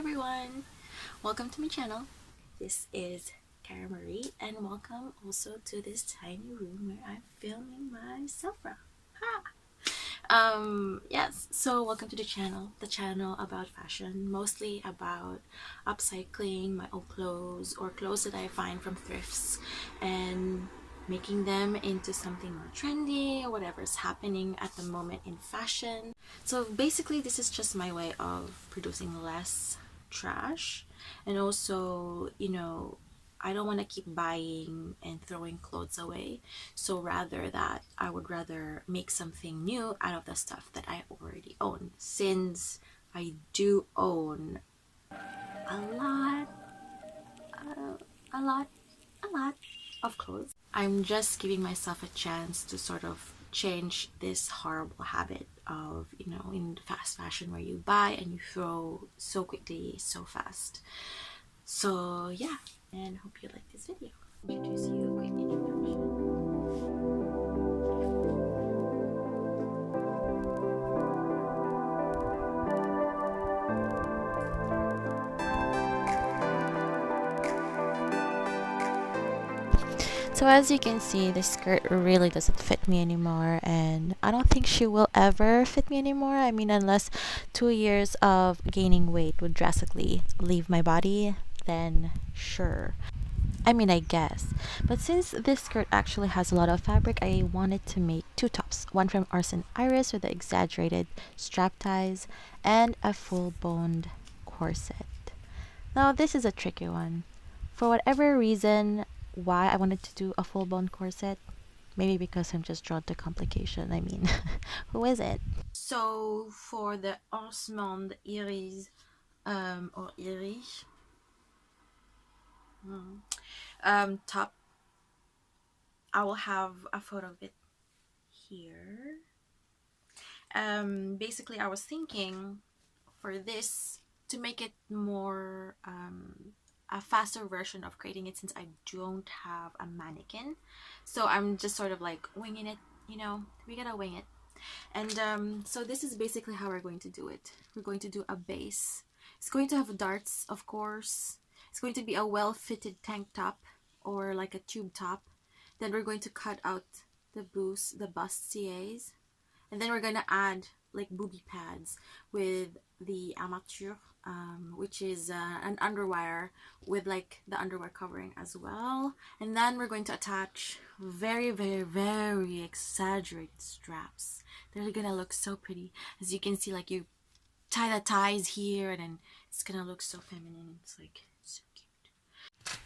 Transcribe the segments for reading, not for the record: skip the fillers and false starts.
everyone, welcome to my channel. This is Karamarie, and welcome also to this tiny room where I'm filming myself from. Yes, so welcome to the channel about fashion, mostly about upcycling my old clothes or clothes that I find from thrifts and making them into something more trendy or whatever's happening at the moment in fashion. So basically this is just my way of producing less trash, and also, I don't want to keep buying and throwing clothes away. So rather that, I would rather make something new out of the stuff that I already own, since I do own a lot, a lot, a lot of clothes. I'm just giving myself a chance to sort of change this horrible habit of, in fast fashion where you buy and you throw so quickly, so fast. So yeah, and hope you like this video. Introduce you a quick introduction. So as you can see, this skirt really doesn't fit me anymore, and I don't think she will ever fit me anymore. I mean, unless 2 years of gaining weight would drastically leave my body, then sure. I mean, I guess. But since this skirt actually has a lot of fabric, I wanted to make two tops. One from Arsen Iris with the exaggerated strap ties and a full-boned corset. Now, this is a tricky one. For whatever reason, why I wanted to do a full-blown corset, maybe because I'm just drawn to complication. I mean, who is it? So for the Osmond Iris, or Iris, top, I will have a photo of it here. Basically, I was thinking for this to make it more a faster version of creating it, since I don't have a mannequin. So I'm just sort of like winging it, we gotta wing it. And so this is basically how we're going to do it. We're going to do a base. It's going to have darts, of course. It's going to be a well-fitted tank top or like a tube top. Then we're going to cut out the bustiers, and then we're gonna add like booby pads with the armature, which is an underwire with like the underwear covering as well. And then we're going to attach very, very, very exaggerated straps. They're gonna look so pretty. As you can see, like you tie the ties here, and then it's gonna look so feminine. It's like so cute.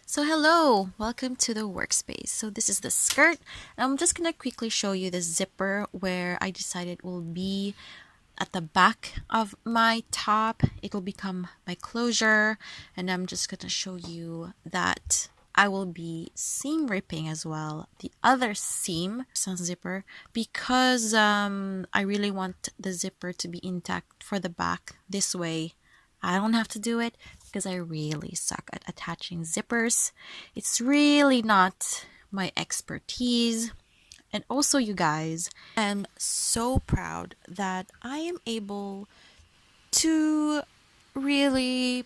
So hello, welcome to the workspace. So this is the skirt. I'm just gonna quickly show you the zipper where I decided will be at the back of my top. It will become my closure, and I'm just gonna show you that I will be seam ripping as well the other seam zipper, because I really want the zipper to be intact for the back. This way I don't have to do it, because I really suck at attaching zippers. It's really not my expertise. And also, you guys, I'm so proud that I am able to really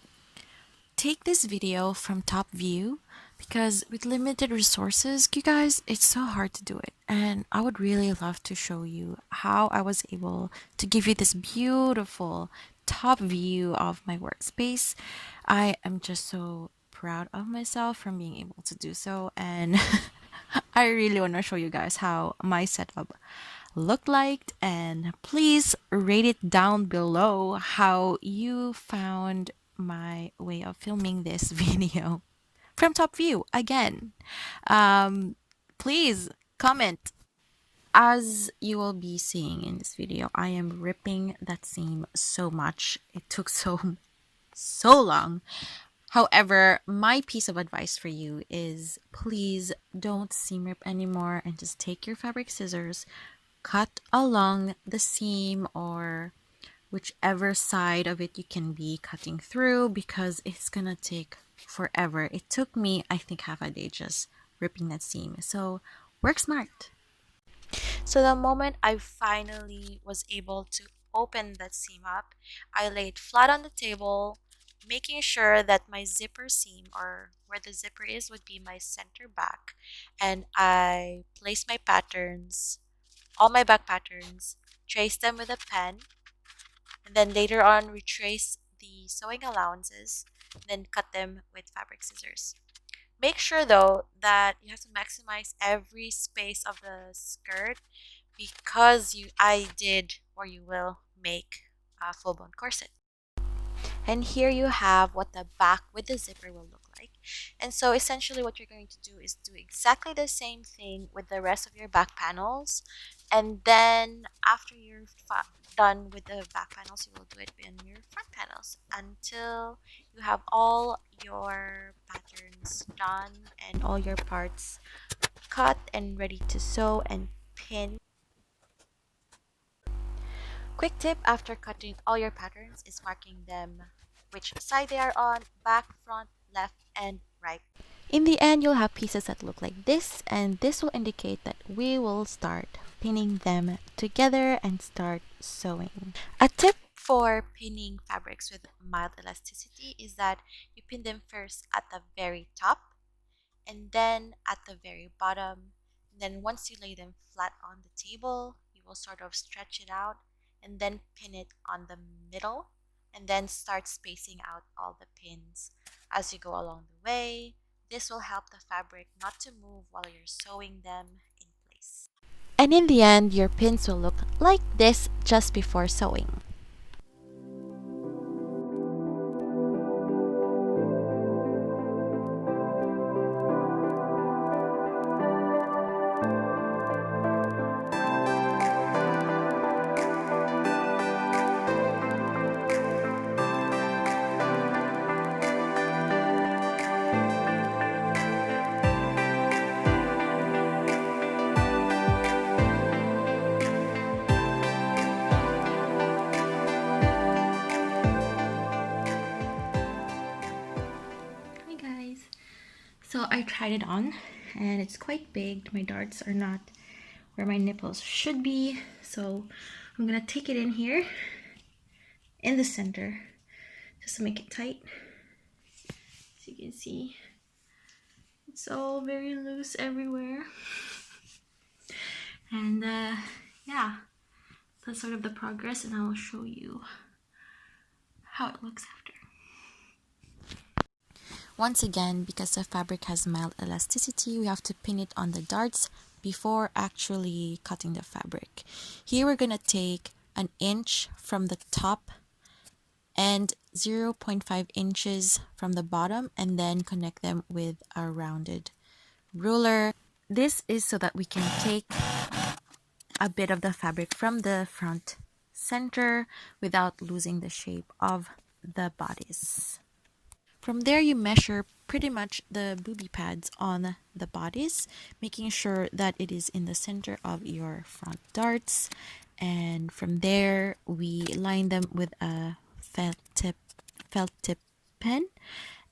take this video from top view, because with limited resources, you guys, it's so hard to do it. And I would really love to show you how I was able to give you this beautiful top view of my workspace. I am just so proud of myself from being able to do so, and I really want to show you guys how my setup looked like, and please rate it down below how you found my way of filming this video from top view again. Please comment. As you will be seeing in this video, I am ripping that seam so much. It took so long. However, my piece of advice for you is please don't seam rip anymore, and just take your fabric scissors, cut along the seam or whichever side of it you can be cutting through, because it's gonna take forever. It took me, I think, half a day just ripping that seam. So work smart. So the moment I finally was able to open that seam up, I lay it flat on the table, making sure that my zipper seam, or where the zipper is, would be my center back. And I place my patterns, all my back patterns, trace them with a pen, and then later on retrace the sewing allowances, then cut them with fabric scissors. Make sure though that you have to maximize every space of the skirt, because I did, or you will make a full-blown corset. And here you have what the back with the zipper will look like. And so essentially what you're going to do is do exactly the same thing with the rest of your back panels. And then after you're done with the back panels, you will do it in your front panels until you have all your patterns done and all your parts cut and ready to sew and pin. Quick tip after cutting all your patterns is marking them which side they are on, back, front, left, and right. In the end, you'll have pieces that look like this, and this will indicate that we will start pinning them together and start sewing. A tip for pinning fabrics with mild elasticity is that you pin them first at the very top and then at the very bottom. And then once you lay them flat on the table, you will sort of stretch it out and then pin it on the middle, and then start spacing out all the pins as you go along the way. This will help the fabric not to move while you're sewing them in place. And in the end, your pins will look like this just before sewing. So I tried it on and it's quite big. My darts are not where my nipples should be. So I'm gonna take it in here in the center just to make it tight. As you can see, it's all very loose everywhere. And yeah, that's sort of the progress, and I will show you how it looks after. Once again, because the fabric has mild elasticity, we have to pin it on the darts before actually cutting the fabric. Here we're going to take an inch from the top and 0.5 inches from the bottom, and then connect them with a rounded ruler. This is so that we can take a bit of the fabric from the front center without losing the shape of the bodice. From there, you measure pretty much the booby pads on the bodice, making sure that it is in the center of your front darts. And from there, we line them with a felt tip pen.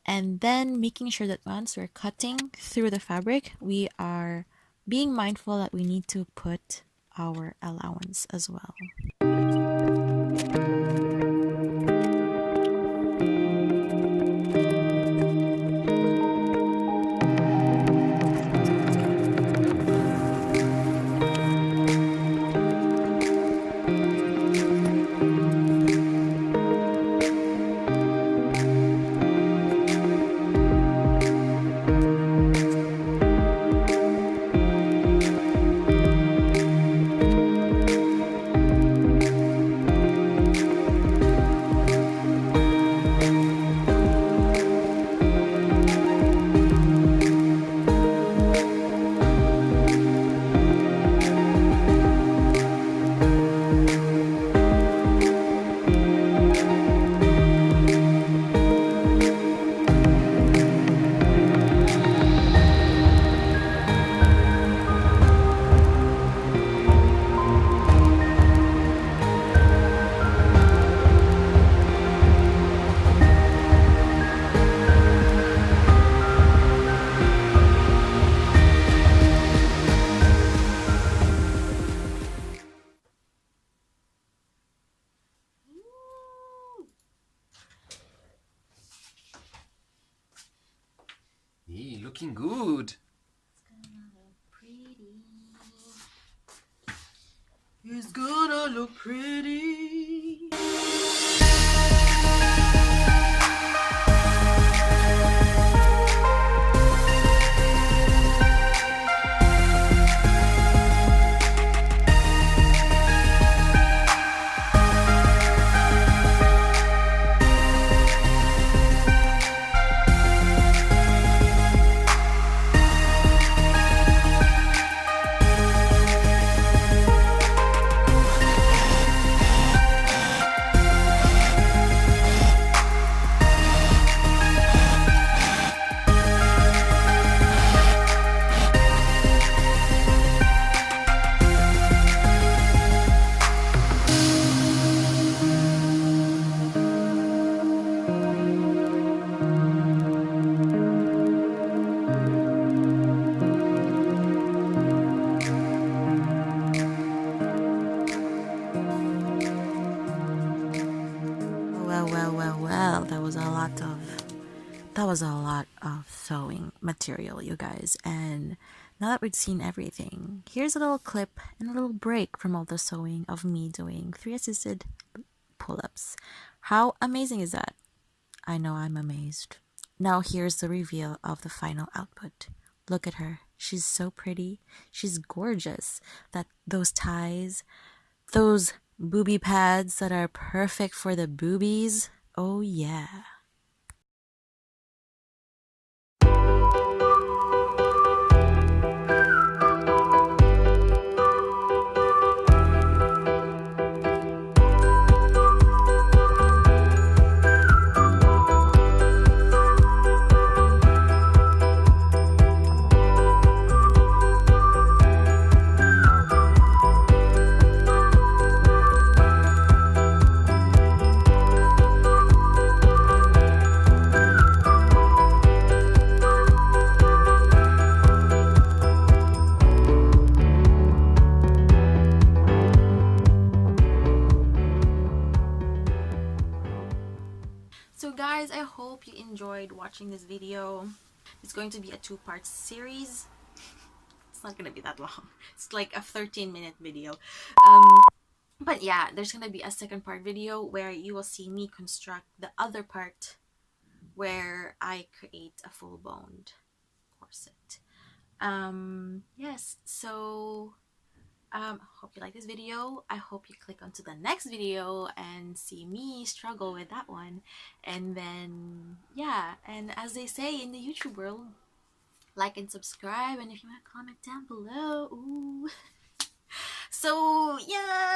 And then making sure that once we're cutting through the fabric, we are being mindful that we need to put our allowance as well. looking good. It's gonna look pretty. Well, that was a lot of sewing material, you guys. And now that we've seen everything, here's a little clip and a little break from all the sewing of me doing 3 assisted pull-ups. How amazing is that? I know I'm amazed. Now here's the reveal of the final output. Look at her. She's so pretty. She's gorgeous. Those ties, those booby pads that are perfect for the boobies. Oh yeah. So guys, I hope you enjoyed watching this video. It's going to be a 2-part series. It's not gonna be that long. It's like a 13-minute video. But yeah, there's gonna be a second part video where you will see me construct the other part where I create a full-boned corset. Yes, so hope you like this video. I hope you click onto the next video and see me struggle with that one. And then yeah, and as they say in the YouTube world, like and subscribe, and if you want to comment down below. Ooh. So yeah.